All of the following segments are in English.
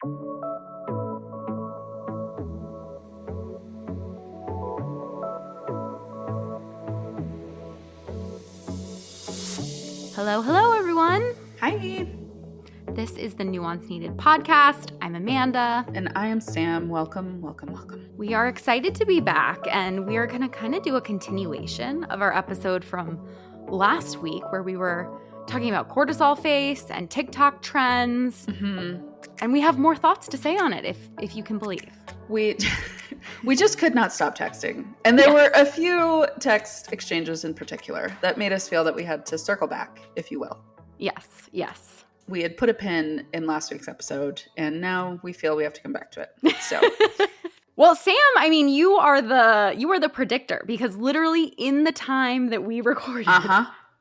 Hello, everyone. Hi. This is the Nuance Needed podcast. I'm Amanda. And I am Sam. Welcome. We are excited to be back, and we are going to kind of do a continuation of our episode from last week where we were talking about cortisol face and TikTok trends. Mm-hmm. And we have more thoughts to say on it, if you can believe. We just could not stop texting. And there were a few text exchanges in particular that made us feel that we had to circle back, if you will. Yes. We had put a pin in last week's episode, and now we feel we have to come back to it. So, well, Sam, I mean, you are the predictor, because literally in the time that we recorded,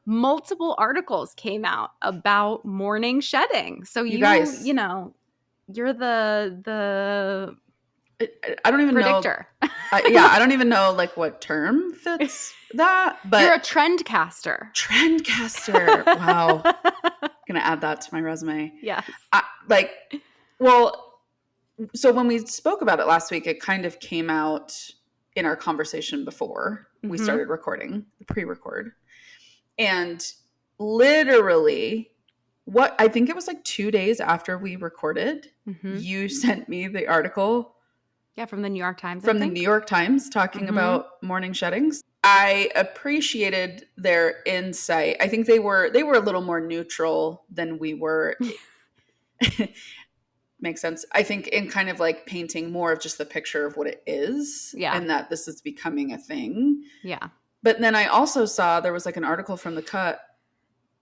multiple articles came out about morning shedding. So you guys, you're the I don't even predictor. Know. I don't even know like what term fits that. But you're a trendcaster. Wow. Gonna add that to my resume. Yes. So when we spoke about it last week, it kind of came out in our conversation before we started recording, the pre-record. And literally, I think it was like 2 days after we recorded, you sent me the article. Yeah, from the New York Times. The New York Times talking about morning sheddings. I appreciated their insight. I think they were a little more neutral than we were. Makes sense. I think in kind of like painting more of just the picture of what it is. Yeah. And that this is becoming a thing. Yeah. But then I also saw there was like an article from The Cut.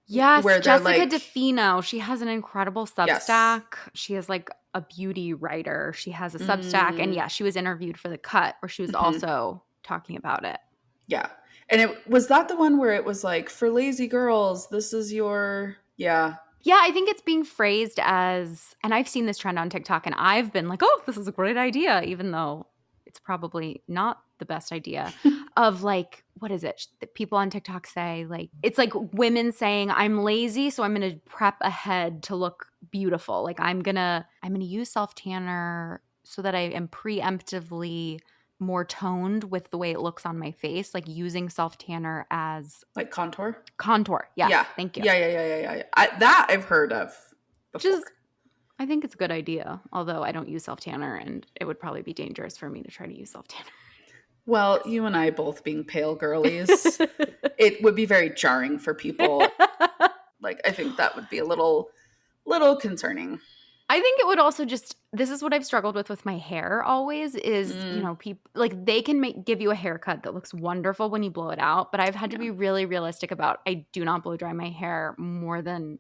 Yes, where Jessica DeFino. She has an incredible Substack. Yes. She is like a beauty writer. She has a Substack. And she was interviewed for The Cut where she was also talking about it. Yeah. And was that the one where it was like, for lazy girls, this is your, Yeah, I think it's being phrased as, and I've seen this trend on TikTok, and I've been like, oh, this is a great idea, even though it's probably not the best idea of like, what is it? People on TikTok say like, it's like women saying, I'm lazy, so I'm going to prep ahead to look beautiful. Like I'm going to use self-tanner so that I am preemptively more toned with the way it looks on my face, like using self-tanner as like contour. Yes, yeah. Thank you. Yeah. That I've heard of before. I think it's a good idea, although I don't use self-tanner and it would probably be dangerous for me to try to use self-tanner. Well, you and I both being pale girlies, it would be very jarring for people. Like, I think that would be a little concerning. I think it would also this is what I've struggled with my hair always is, people like they can give you a haircut that looks wonderful when you blow it out. But I've had to be really realistic about, I do not blow dry my hair more than,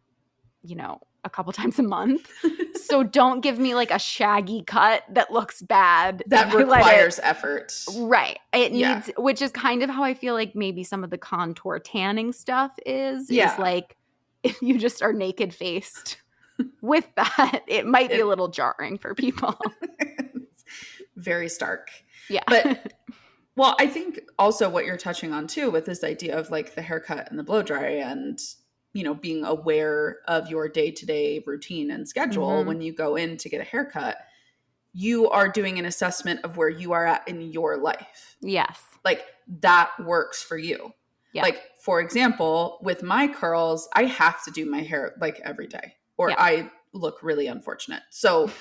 a couple times a month. So don't give me like a shaggy cut that looks bad. That requires effort. Right. It needs, which is kind of how I feel like maybe some of the contour tanning stuff is like if you just are naked faced with that, it might be a little jarring for people. Very stark. Yeah. But well, I think also what you're touching on too with this idea of like the haircut and the blow dry and being aware of your day-to-day routine and schedule when you go in to get a haircut, you are doing an assessment of where you are at in your life. Yes. Like that works for you. Yeah. Like, for example, with my curls, I have to do my hair like every day or I look really unfortunate. So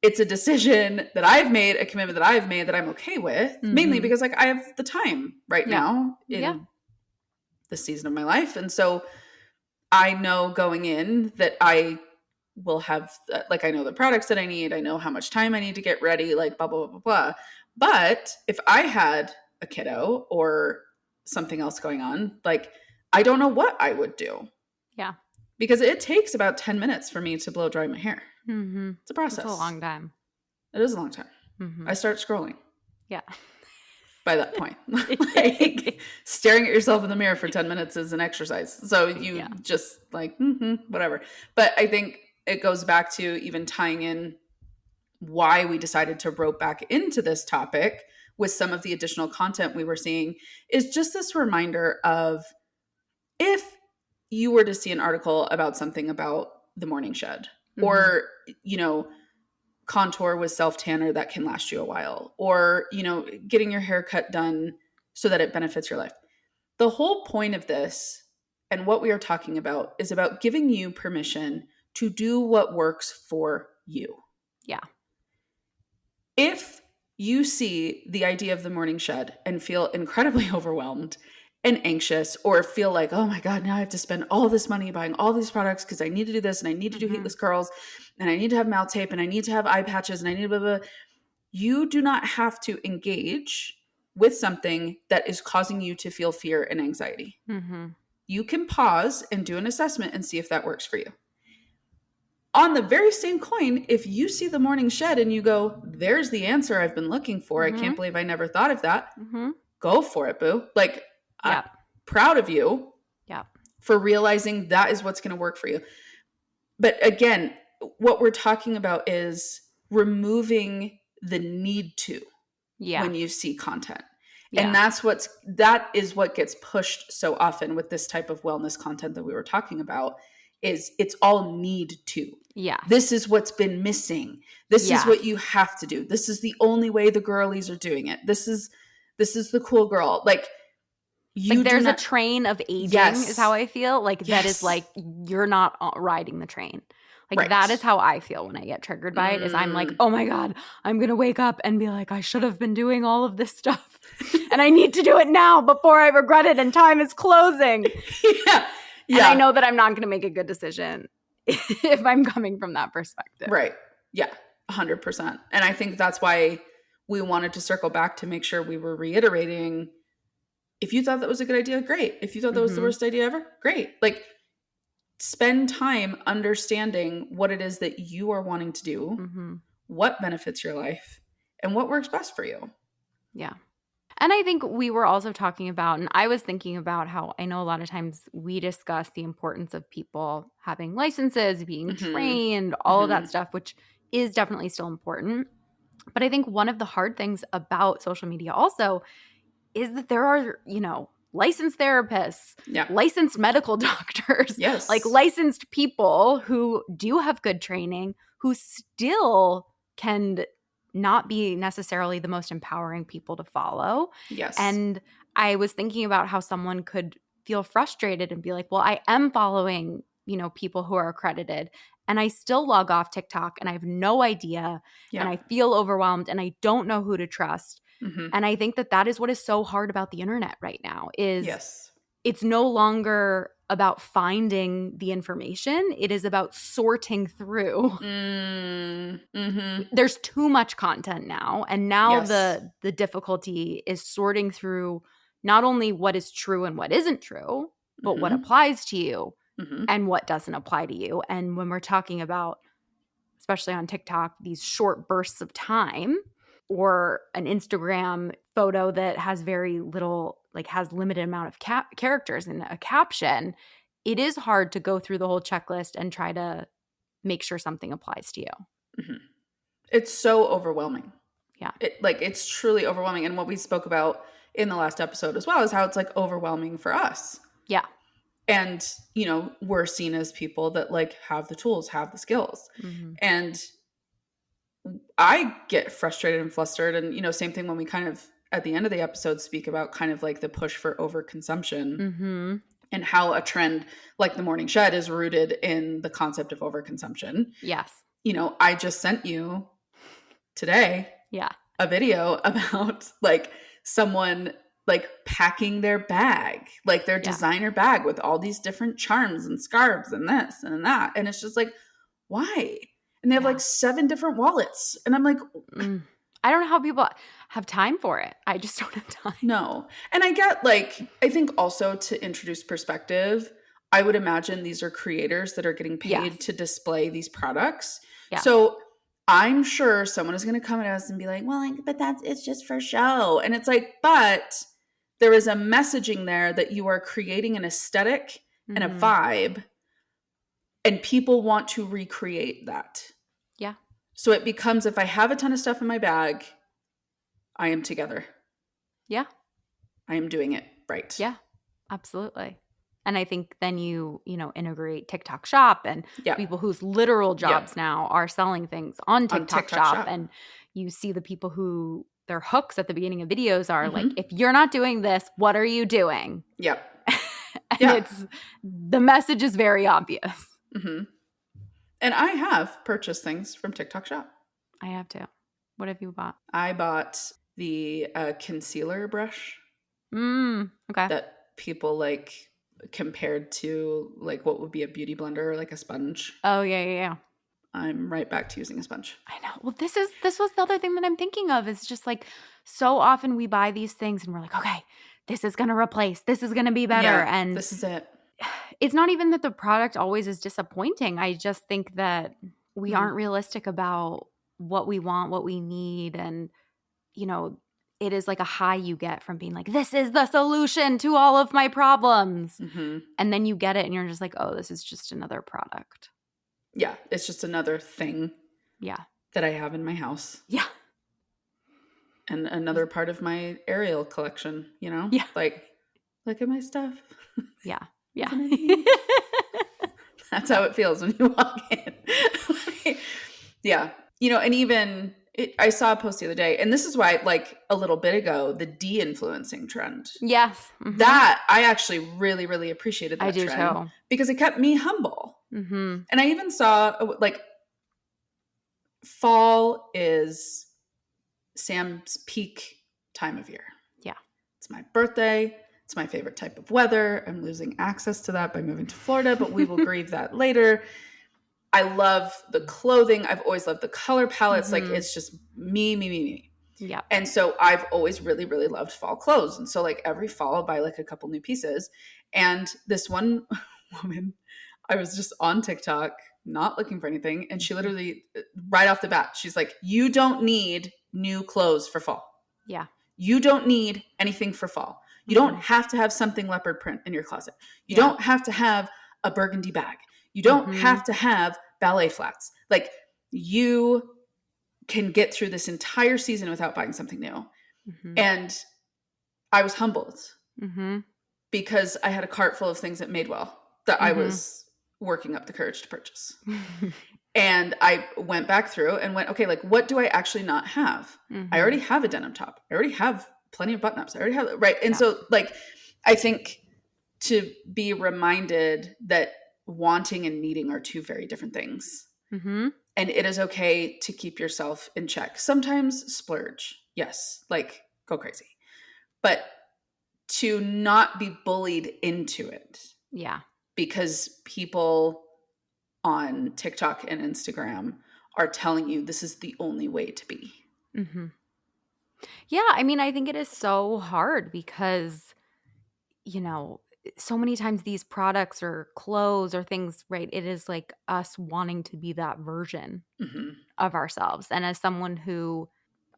it's a decision that I've made, a commitment that I've made that I'm okay with, mainly because like I have the time right now in the season of my life. And so I know going in that I will have, like, I know the products that I need. I know how much time I need to get ready, like blah, blah, blah, blah, blah. But if I had a kiddo or something else going on, like, I don't know what I would do. Yeah. Because it takes about 10 minutes for me to blow dry my hair. Mm-hmm. It's a process. It's a long time. It is a long time. I start scrolling. Yeah. By that point, like staring at yourself in the mirror for 10 minutes is an exercise. So you just like, whatever. But I think it goes back to even tying in why we decided to rope back into this topic with some of the additional content we were seeing is just this reminder of if you were to see an article about something about the morning shed or, contour with self-tanner that can last you a while, or, getting your haircut done so that it benefits your life. The whole point of this and what we are talking about is about giving you permission to do what works for you. Yeah. If you see the idea of the morning shed and feel incredibly overwhelmed and anxious, or feel like, oh my God, now I have to spend all this money buying all these products because I need to do this and I need to do heatless curls and I need to have mouth tape and I need to have eye patches and I need blah, blah, blah. You do not have to engage with something that is causing you to feel fear and anxiety. Mm-hmm. You can pause and do an assessment and see if that works for you. On the very same coin, if you see the morning shed and you go, there's the answer I've been looking for. I can't believe I never thought of that. Go for it, boo. Like, I'm proud of you for realizing that is what's going to work for you. But again, what we're talking about is removing the need to when you see content. And that is what gets pushed so often with this type of wellness content that we were talking about, is it's all need to. Yeah. This is what's been missing. This is what you have to do. This is the only way the girlies are doing it. This is the cool girl. Like, there's a train of aging is how I feel. Like, that is like, you're not riding the train. Like, that is how I feel when I get triggered by it, is I'm like, oh my God, I'm going to wake up and be like, I should have been doing all of this stuff. And I need to do it now before I regret it and time is closing. Yeah. And I know that I'm not going to make a good decision if I'm coming from that perspective. Right. Yeah. 100%. And I think that's why we wanted to circle back to make sure we were reiterating, if you thought that was a good idea, great. If you thought that was the worst idea ever, great. Like, spend time understanding what it is that you are wanting to do, what benefits your life, and what works best for you. Yeah. And I think we were also talking about, and I was thinking about how I know a lot of times we discuss the importance of people having licenses, being trained, all of that stuff, which is definitely still important. But I think one of the hard things about social media also is that there are, licensed therapists, licensed medical doctors, like licensed people who do have good training, who still can not be necessarily the most empowering people to follow. Yes. And I was thinking about how someone could feel frustrated and be like, well, I am following, people who are accredited, and I still log off TikTok and I have no idea and I feel overwhelmed and I don't know who to trust. And I think that is what is so hard about the internet right now, is it's no longer about finding the information. It is about sorting through. There's too much content now. And now the difficulty is sorting through not only what is true and what isn't true, but what applies to you and what doesn't apply to you. And when we're talking about, especially on TikTok, these short bursts of time, or an Instagram photo that has very little, like has limited amount of characters in a caption, it is hard to go through the whole checklist and try to make sure something applies to you. It's so overwhelming. Yeah. It's truly overwhelming. And what we spoke about in the last episode as well is how it's like overwhelming for us. Yeah. And, we're seen as people that like have the tools, have the skills. And I get frustrated and flustered. And, same thing when we kind of, at the end of the episode, speak about kind of like the push for overconsumption and how a trend like the morning shed is rooted in the concept of overconsumption. Yes. I just sent you today a video about like someone like packing their bag, like their designer bag with all these different charms and scarves and this and that. And it's just like, why? And they have like 7 different wallets. And I'm like, I don't know how people have time for it. I just don't have time. No. And I get I think also to introduce perspective, I would imagine these are creators that are getting paid to display these products. Yeah. So I'm sure someone is going to come at us and be like, well, but it's just for show. And it's like, but there is a messaging there that you are creating an aesthetic and a vibe, and people want to recreate that. Yeah. So it becomes, if I have a ton of stuff in my bag, I am together. Yeah. I am doing it right. Yeah, absolutely. And I think then you integrate TikTok Shop and people whose literal jobs now are selling things on TikTok Shop. And you see the people who their hooks at the beginning of videos are like, if you're not doing this, what are you doing? Yep. And the message is very obvious. Mm-hmm. And I have purchased things from TikTok Shop. I have too. What have you bought? I bought the concealer brush. Okay. That people like compared to like what would be a beauty blender or like a sponge. Oh, yeah. I'm right back to using a sponge. I know. Well, this was the other thing that I'm thinking of is just like so often we buy these things and we're like, okay, this is going to replace, this is going to be better. Yeah, and this is it. It's not even that the product always is disappointing. I just think that we aren't realistic about what we want, what we need. And, it is like a high you get from being like, this is the solution to all of my problems. Mm-hmm. And then you get it and you're just like, oh, this is just another product. Yeah. It's just another thing. Yeah. That I have in my house. Yeah. And another part of my Ariel collection, Yeah. Like, look at my stuff. Yeah. Yeah. That's how it feels when you walk in. Yeah. And even I saw a post the other day, and this is why, like a little bit ago, the de-influencing trend. Yes. Mm-hmm. That I actually really, really appreciated that I do trend too. because it kept me humble. Mm-hmm. And I even saw like fall is Sam's peak time of year. Yeah. It's my birthday. It's my favorite type of weather. I'm losing access to that by moving to Florida, but we will grieve that later. I love the clothing. I've always loved the color palettes. Like it's just me. Yeah. And so I've always really, really loved fall clothes. And so like every fall I'll buy like a couple new pieces. And this one woman, I was just on TikTok, not looking for anything. And she literally, right off the bat, she's like, you don't need new clothes for fall. Yeah. You don't need anything for fall. You don't have to have something leopard print in your closet. You don't have to have a burgundy bag. You don't have to have ballet flats. Like you can get through this entire season without buying something new. Mm-hmm. And I was humbled because I had a cart full of things at Madewell that I was working up the courage to purchase. And I went back through and went, okay, like what do I actually not have? I already have a denim top. I already have plenty of button ups. I already have it. Right. And so like, I think to be reminded that wanting and needing are two very different things. Mm-hmm. And it is okay to keep yourself in check. Sometimes splurge. Yes. Like go crazy, but to not be bullied into it. Yeah. Because people on TikTok and Instagram are telling you this is the only way to be. Mm-hmm. Yeah. I mean, I think it is so hard because, so many times these products or clothes or things, right? It is like us wanting to be that version of ourselves. And as someone who,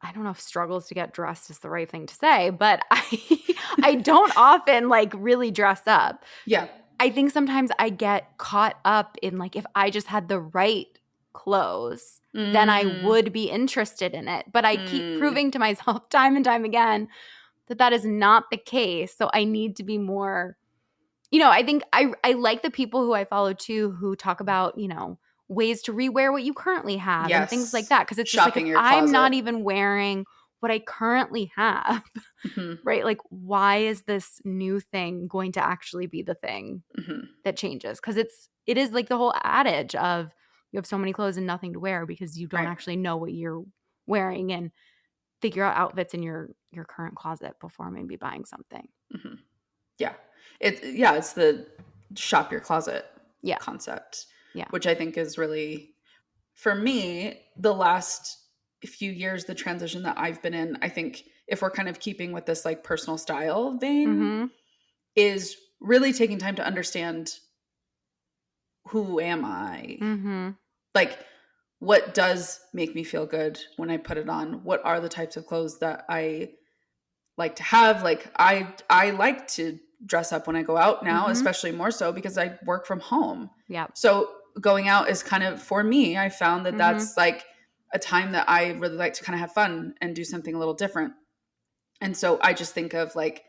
I don't know if struggles to get dressed is the right thing to say, but I don't often like really dress up. Yeah. I think sometimes I get caught up in like, if I just had the right clothes, then I would be interested in it. But I keep proving to myself time and time again that is not the case. So I need to be more, I think I like the people who I follow too, who talk about, ways to rewear what you currently have and things like that. Cause it's shopping just like, if I'm not even wearing what I currently have, right? Like, why is this new thing going to actually be the thing that changes? Cause it is like the whole adage of you have so many clothes and nothing to wear because you don't actually know what you're wearing and figure out outfits in your current closet before maybe buying something. Mm-hmm. Yeah. It's the shop your closet concept, which I think is really, for me, the last few years, the transition that I've been in, I think if we're kind of keeping with this like personal style vein, is really taking time to understand who am I? Like, what does make me feel good when I put it on? What are the types of clothes that I like to have? Like, I like to dress up when I go out now, especially more so because I work from home. Yeah. So going out is kind of, for me, I found that that's like a time that I really like to kind of have fun and do something a little different. And so I just think of like,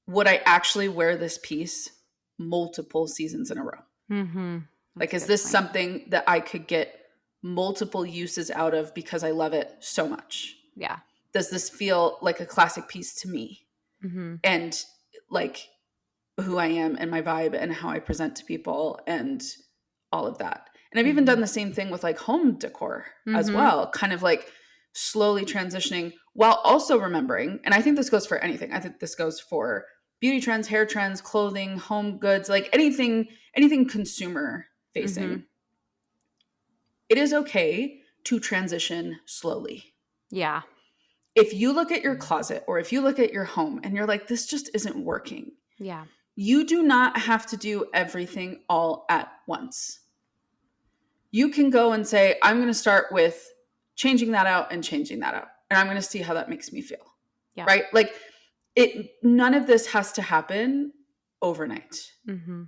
would I actually wear this piece multiple seasons in a row? Mm-hmm. Like, is this something that I could get multiple uses out of because I love it so much? Yeah. Does this feel like a classic piece to me? Mm-hmm. And like who I am and my vibe and how I present to people and all of that. And I've even done the same thing with like home decor as well, kind of like slowly transitioning while also remembering. And I think this goes for anything. I think this goes for beauty trends, hair trends, clothing, home goods, like anything consumer facing. It is okay to transition slowly. Yeah. If you look at your closet or if you look at your home and you're like, this just isn't working. Yeah. You do not have to do everything all at once. You can go and say, I'm going to start with changing that out and changing that out. And I'm going to see how that makes me feel. Yeah. Right? Like none of this has to happen overnight. Mm-hmm.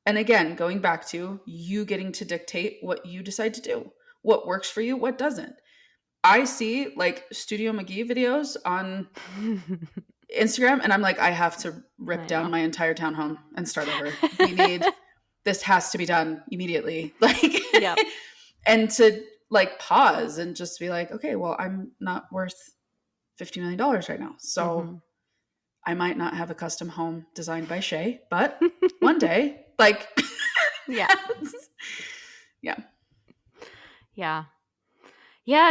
And again, going back to you getting to dictate what you decide to do, what works for you, what doesn't. I see like Studio McGee videos on Instagram and I'm like, I have to rip down my entire townhome and start over. This has to be done immediately. Like, yep. And to like pause and just be like, okay, well, I'm not worth $50 million right now. So I might not have a custom home designed by Shay, but one day, like, yeah.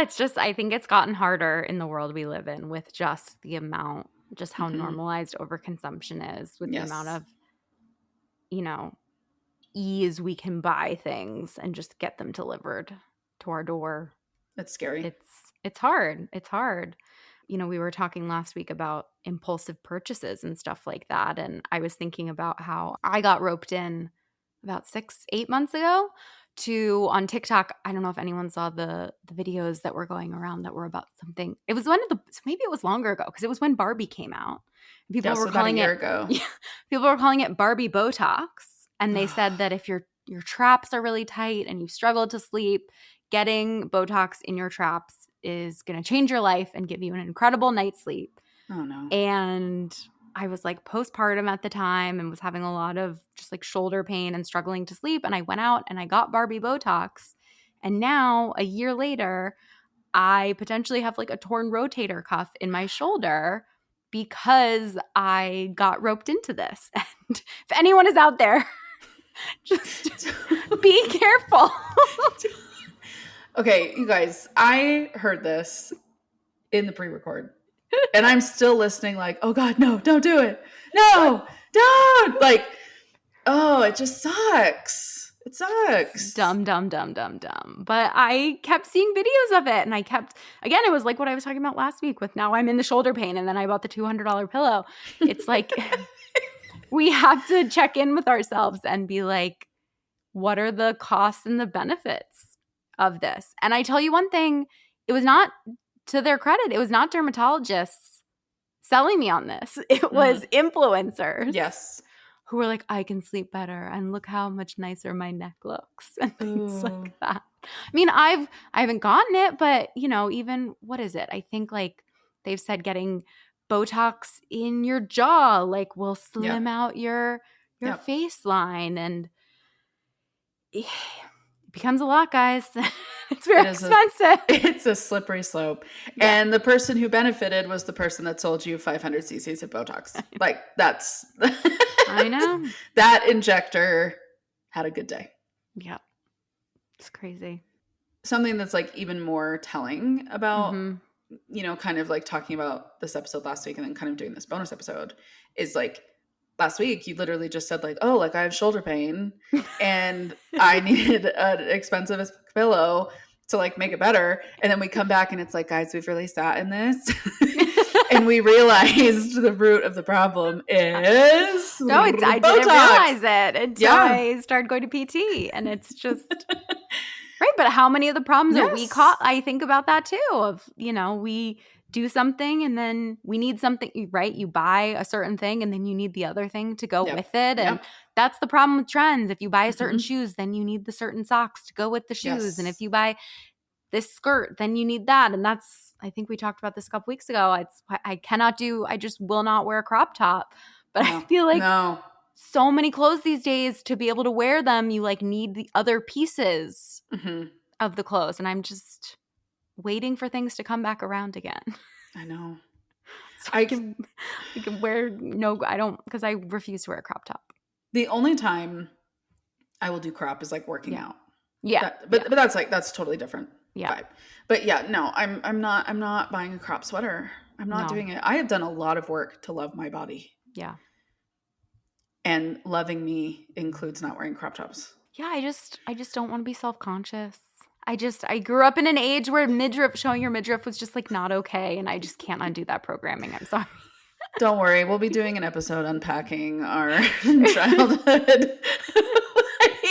It's just, I think it's gotten harder in the world we live in with just the amount, just how normalized overconsumption is with the amount of, ease we can buy things and just get them delivered to our door. That's scary. It's hard. It's hard. We were talking last week about impulsive purchases and stuff like that. And I was thinking about how I got roped in about 6-8 months ago on TikTok. I don't know if anyone saw the videos that were going around that were about something. It was maybe it was longer ago because it was when Barbie came out. People were calling it People were calling it Barbie Botox. And they said that if your traps are really tight and you struggle to sleep, getting Botox in your traps is going to change your life and give you an incredible night's sleep. Oh, no. And I was like postpartum at the time and was having a lot of just like shoulder pain and struggling to sleep. And I went out and I got Barbie Botox. And now, a year later, I potentially have like a torn rotator cuff in my shoulder because I got roped into this. And if anyone is out there, just be careful. Okay, you guys, I heard this in the pre-record and I'm still listening like, oh God, no, don't do it. No, don't. Like, oh, it just sucks. It sucks. Dumb. But I kept seeing videos of it and again, it was like what I was talking about last week with now I'm in the shoulder pain and then I bought the $200 pillow. It's like we have to check in with ourselves and be like, what are the costs and the benefits of this? And I tell you one thing, it was not, to their credit, it was not dermatologists selling me on this. It was influencers. Yes. Who were like, I can sleep better and look how much nicer my neck looks and things like that. I mean, I haven't gotten it, but even what is it? I think like they've said getting Botox in your jaw like will slim out your face line, and it becomes a lot, guys. It's very expensive. It's a slippery slope. Yeah. And the person who benefited was the person that sold you 500 cc's of Botox. Like that's I know. That injector had a good day. Yeah. It's crazy. Something that's like even more telling about kind of like talking about this episode last week and then kind of doing this bonus episode is like last week you literally just said like, oh, like I have shoulder pain and I needed an expensive pillow to like make it better. And then we come back and it's like, guys, we've really sat in this and we realized the root of the problem is I didn't realize it until I started going to PT, and it's just right. But how many of the problems that we caught, I think about that too, of we do something and then we need something, right? You buy a certain thing and then you need the other thing to go with it. And that's the problem with trends. If you buy a certain shoes, then you need the certain socks to go with the shoes. Yes. And if you buy this skirt, then you need that. And that's, I think we talked about this a couple weeks ago. I just will not wear a crop top. But I feel like so many clothes these days, to be able to wear them, you like need the other pieces of the clothes. And I'm just waiting for things to come back around again. I know. So I can wear because I refuse to wear a crop top. The only time I will do crop is like working out. Yeah. But that's totally different. Yeah. Vibe. But yeah, no, I'm not buying a crop sweater. I'm not doing it. I have done a lot of work to love my body. Yeah. And loving me includes not wearing crop tops. Yeah, I just don't want to be self-conscious. I grew up in an age where showing your midriff was just like not okay, and I just can't undo that programming. I'm sorry. Don't worry, we'll be doing an episode unpacking our childhood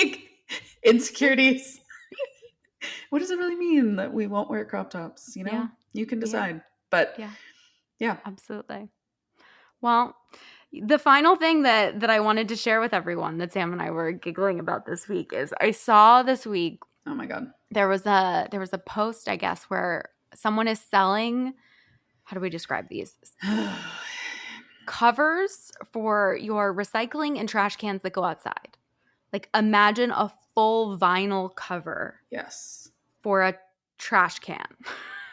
like insecurities. What does it really mean that we won't wear crop tops? You know, yeah. You can decide. But yeah, absolutely. Well, the final thing that I wanted to share with everyone that Sam and I were giggling about this week is I saw this week. Oh my God. There was a post, I guess, where someone is selling, how do we describe these? Covers for your recycling and trash cans that go outside. Like imagine a full vinyl cover. Yes. For a trash can.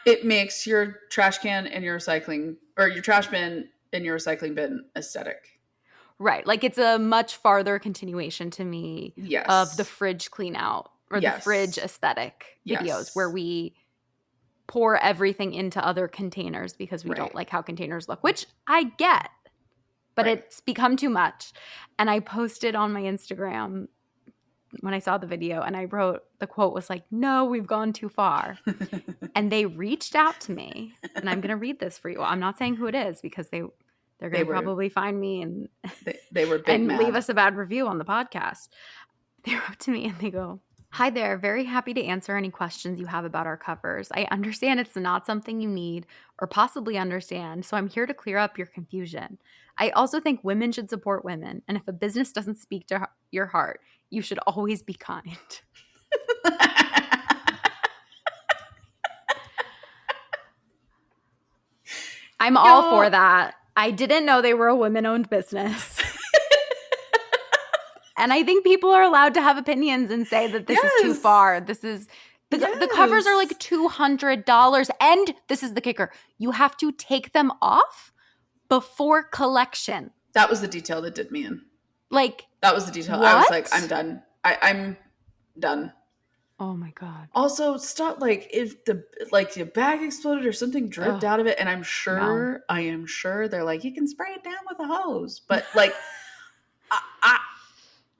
It makes your trash can and your recycling, or your trash bin and your recycling bin aesthetic. Right. Like it's a much farther continuation to me of the fridge clean out or the fridge aesthetic videos where we pour everything into other containers because we don't like how containers look, which I get, but it's become too much. And I posted on my Instagram when I saw the video, and I wrote, the quote was like, "No, we've gone too far." And they reached out to me, and I'm going to read this for you. I'm not saying who it is because they're going to probably find me and they were big mad. Leave us a bad review on the podcast. They wrote to me and they go, "Hi there, very happy to answer any questions you have about our covers. I understand it's not something you need or possibly understand, so I'm here to clear up your confusion. I also think women should support women, and if a business doesn't speak to your heart, you should always be kind." I'm all for that. I didn't know they were a women-owned business. And I think people are allowed to have opinions and say that this is too far. This is the covers are like $200, and this is the kicker. You have to take them off before collection. That was the detail that did me in. Like, that was the detail. What? I was like, I'm done. I'm done. Oh my God. Also, stop, like, if the bag exploded or something dripped out of it, and I am sure they're like, you can spray it down with a hose. But like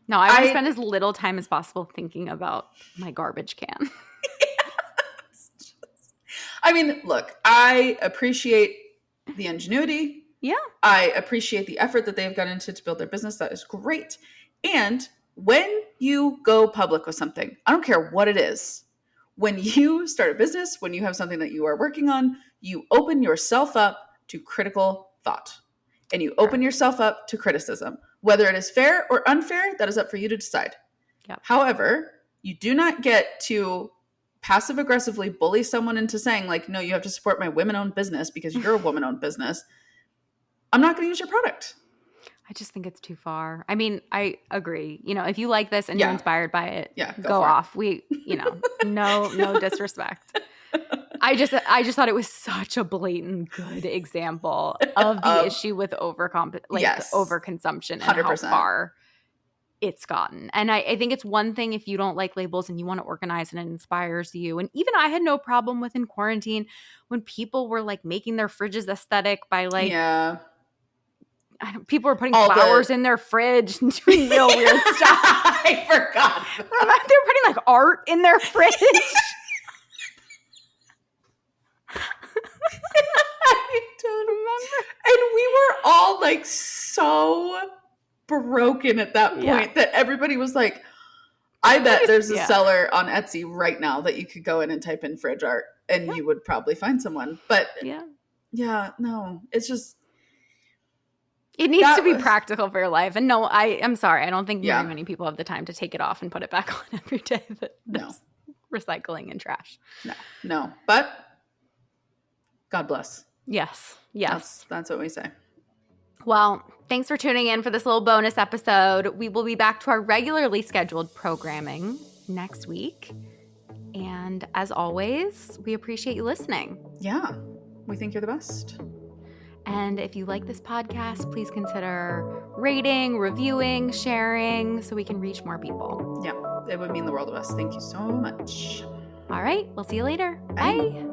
no, I want to spend as little time as possible thinking about my garbage can. I mean, look, I appreciate the ingenuity. Yeah. I appreciate the effort that they've gone into to build their business. That is great. And when you go public with something, I don't care what it is. When you start a business, when you have something that you are working on, you open yourself up to critical thought. And you open yourself up to criticism. Whether it is fair or unfair, that is up for you to decide. Yep. However, you do not get to passive aggressively bully someone into saying, like, no, you have to support my women-owned business because you're a woman-owned business. I'm not going to use your product. I just think it's too far. I mean, I agree. You know, if you like this and you're inspired by it, go off. We, no disrespect. I just thought it was such a blatant good example of the issue with overconsumption and 100%. How far it's gotten. And I think it's one thing if you don't like labels and you want to organize and it inspires you. And even I had no problem with in quarantine when people were like making their fridges aesthetic by like people were putting flowers in their fridge and doing real weird stuff. I forgot. They were putting like art in their fridge. I don't remember. And we were all like so broken at that point that everybody was like, I bet there's a seller on Etsy right now that you could go in and type in fridge art and you would probably find someone. But no, it's just. It needs to be practical for your life. And no, I'm sorry. I don't think very many people have the time to take it off and put it back on every day. That's recycling and trash. No. But God bless. Yes. That's what we say. Well, thanks for tuning in for this little bonus episode. We will be back to our regularly scheduled programming next week. And as always, we appreciate you listening. Yeah, we think you're the best. And if you like this podcast, please consider rating, reviewing, sharing so we can reach more people. Yeah, it would mean the world to us. Thank you so much. All right, we'll see you later. Bye.